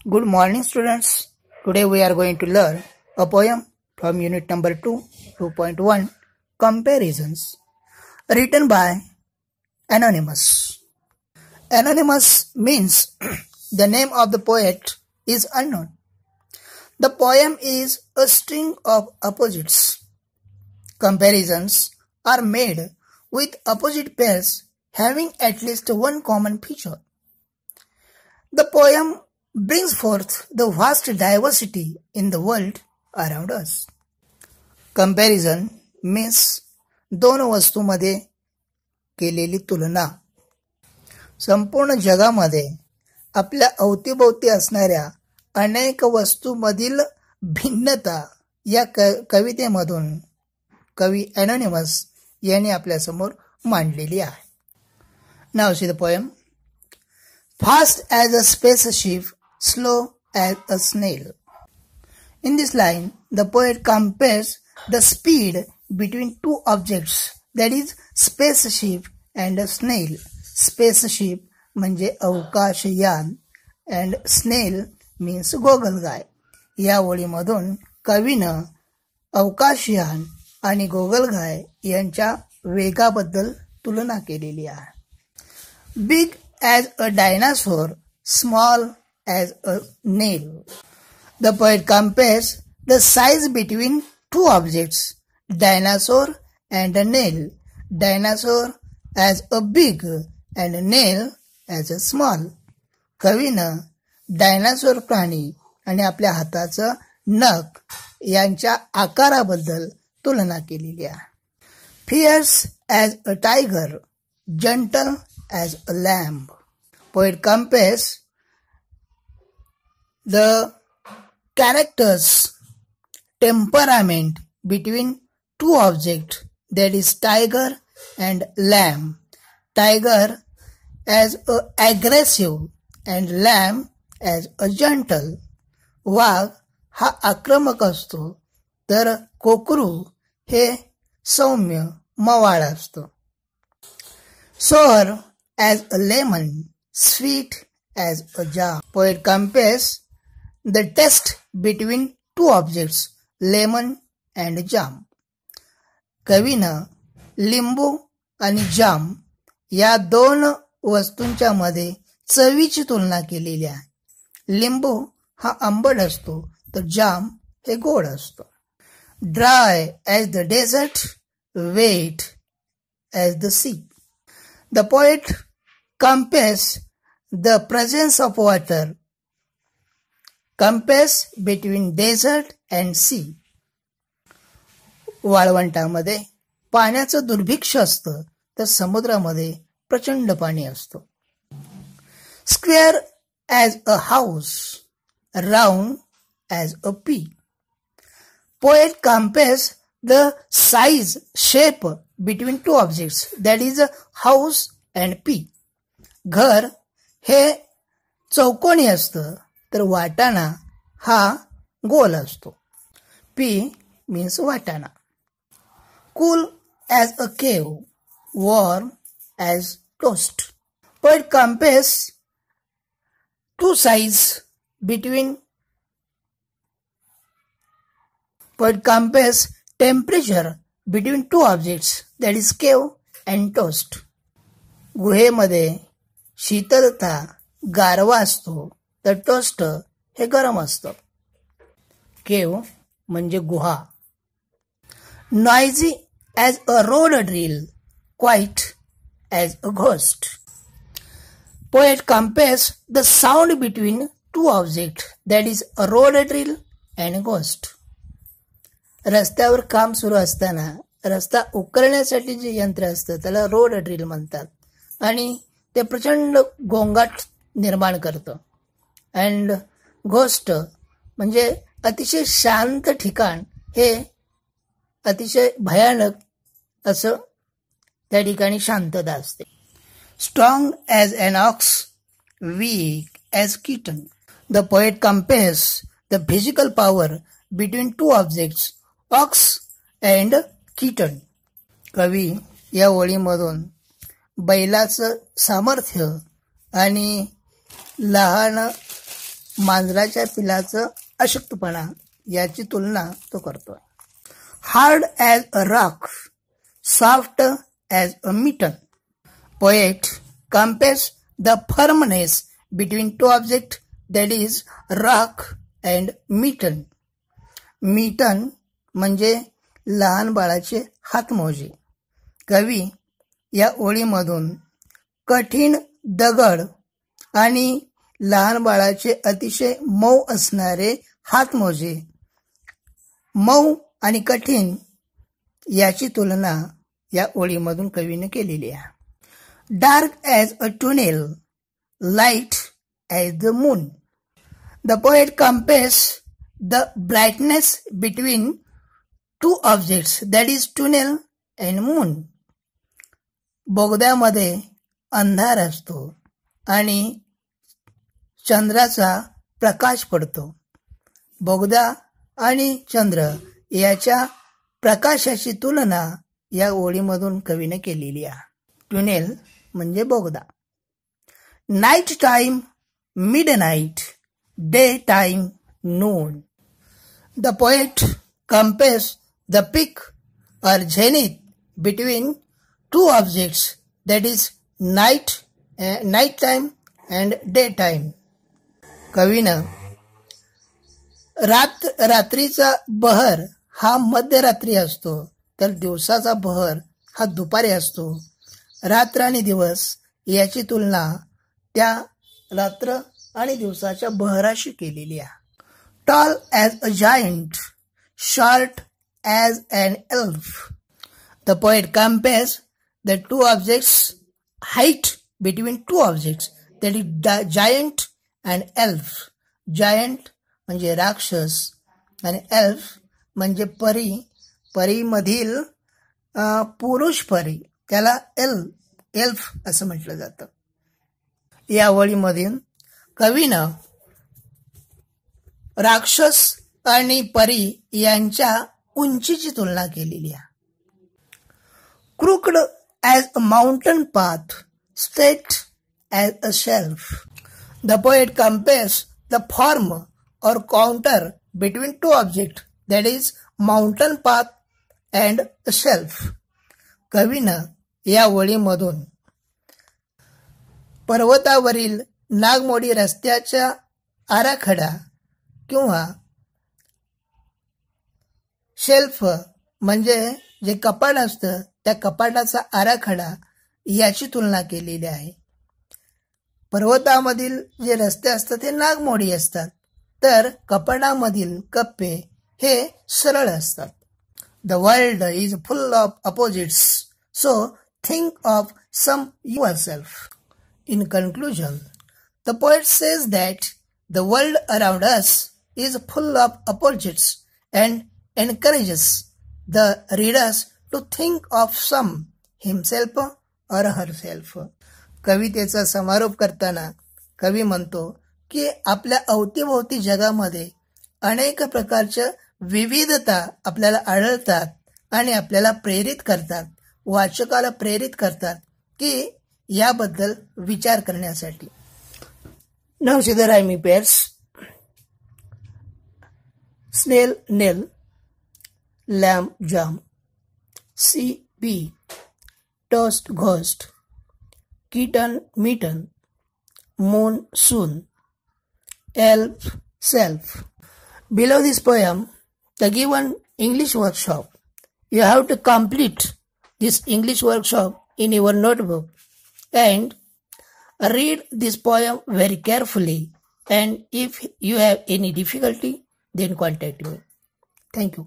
Good morning, students. Today we are going to learn a poem from unit number 2, 2.1, Comparisons, written by Anonymous. Anonymous means the name of the poet is unknown. The poem is a string of opposites. Comparisons are made with opposite pairs having at least one common feature. The poem brings forth the vast diversity in the world around us. Comparison means दोन वस्तूंमध्ये केलेली तुलना. संपूर्ण जगामध्ये आपल्या अवतीभोवती असणाऱ्या अनेक वस्तूंमधील भिन्नता या कवितेमधून कवी एनोनिमस यांनी आपल्यासमोर मांडलेली आहे. Now see the poem. Fast as a spaceship, slow as a snail. In this line, the poet compares the speed between two objects, that is spaceship and a snail. Spaceship म्हणजे अवकाशयान and snail means गोगलगाय. या ओळीमधून कवीनं अवकाशयान आणि गोगलगाय यांच्या वेगाबद्दल तुलना केलेली आहे. Big as a dinosaur, small as a nail. The poet compares the size between two objects, dinosaur and a nail. Dinosaur as a big and a nail as a small. कवीनं dinosaur प्राणी आणि आपल्या हाताचं नख यांच्या आकाराबद्दल तुलना केलेली आहे. Fierce as a tiger, gentle as a lamb. Poet compares the characters temperament between two objects, that is tiger and lamb. Tiger as a aggressive and lamb as a gentle. वाघ हा आक्रमक असतो तर कोकरू हे सौम्य मवाळ असतो. Sour as a lemon, sweet as a jam. Poet compares the taste between two objects, lemon and jam. कवीनं लिंबू आणि जाम या दोन वस्तूंच्या मध्ये चवीची तुलना केलेली आहे. लिंबू हा आंबट असतो तर जाम हे गोड असतो. Dry as the desert, wet as the sea. The poet compares the presence of water, compares between desert and sea. वाळवंटामध्ये पाण्याचं दुर्भिक्ष असतं तर समुद्रामध्ये प्रचंड पाणी असतं. Square as a house, round as a pea. Poet compares the size, shape between two objects, that is a house and pea. घर हे चौकोनी असतं तर वाटाणा हा गोल असतो. Pea means वाटाणा. Cool as a cave, warm as toast. Poet compares two size between Poet compares temperature between two objects, that is cave and toast. गुहेमध्ये शीतलता गारवा असतो तर टोस्ट हे गरम असतं. केव म्हणजे गुहा. Noisy as a road drill, quiet as a ghost. Poet compares the sound between two objects, that is a road drill and ghost. रस्त्यावर काम सुरू असताना रस्ता उकरण्यासाठी जे यंत्र असतं त्याला रोड ड्रिल म्हणतात आणि ते प्रचंड गोंगाट निर्माण करतं. अँड घोस्ट म्हणजे अतिशय शांत ठिकाण हे अतिशय भयानक असं त्या ठिकाणी शांतता असते. Strong as an ox, weak as kitten. The poet compares the physical power between two objects, ox and kitten. कवी या ओळीमधून बैलाचं सामर्थ्य आणि लहान मांजराच्या पिलाचं अशक्तपणा याची तुलना तो करतोय. Hard as a rock, soft as a mitten. Poet compares the firmness between two objects, that is rock and mitten. Mitten म्हणजे लहान बाळाचे हातमोजे. कवी या ओळीमधून कठीण दगड आणि लहान बाळाचे अतिशय मऊ असणारे हातमोजे, मऊ आणि कठीण याची तुलना या ओळीमधून कवीने केलेली आहे. Dark as a tunnel, light as the moon. The poet compares the brightness between two objects, that is tunnel and moon. बोगद्यामध्ये अंधार असतो आणि चंद्राचा प्रकाश पडतो. बोगदा आणि चंद्र याच्या प्रकाशाची तुलना या ओळीमधून कवीने केलेली आहे. टुनेल म्हणजे बोगदा. Night time, midnight, day time, Noon. The poet compares the peak or zenith between two objects, that is night time and daytime. कवीनं रात्रीचा बहर हा मध्यरात्री असतो, तर दिवसाचा बहर हा दुपारी असतो. रात्र आणि दिवस याची तुलना त्या रात्र आणि दिवसाच्या बहराशी केलेली आहे. Tall as a giant, short as an elf. The poet compares the two objects, height between two objects, that is giant and elf. Giant म्हणजे राक्षस आणि एल्फ म्हणजे परी. परीमधील पुरुष परी त्याला एल्फ असं म्हटलं जातं. या ओळीमधील कवीनं राक्षस आणि परी यांच्या उंचीची तुलना केलेली आहे. Crooked as a mountain path, straight as a shelf. The poet compares the form or counter between two objects, that is mountain path and a shelf. कवीनं या ओळीमधून पर्वतावरील नागमोडी रस्त्याचा आराखडा किंवा शेल्फ म्हणजे जे कपाट असतं त्या कपाटाचा आराखडा याची तुलना केलेली आहे. पर्वतामधील जे रस्ते असतात ते नागमोडी असतात, तर कपाटामधील कप्पे हे सरळ असतात. The world is full of opposites, so think of some yourself. In conclusion, the poet says that the world around us is full of opposites and encourages the readers to think of some himself or herself. कवितेचा समारोप करताना कवी म्हणतो की आपल्या अवतीभोवती जगामध्ये अनेक प्रकारच्या विविधता आपल्याला आढळतात आणि आपल्याला प्रेरित करतात, वाचकाला प्रेरित करतात की याबद्दल विचार करण्यासाठी. Now see the rhyming pairs. Snail, nail, lamb, jam, sea, bee, toast, ghost, kitten, mitten, moon, soon, elf, self. Below this poem, the given English workshop. You have to complete this English workshop in your notebook and read this poem very carefully, and if you have any difficulty then contact me. Thank you.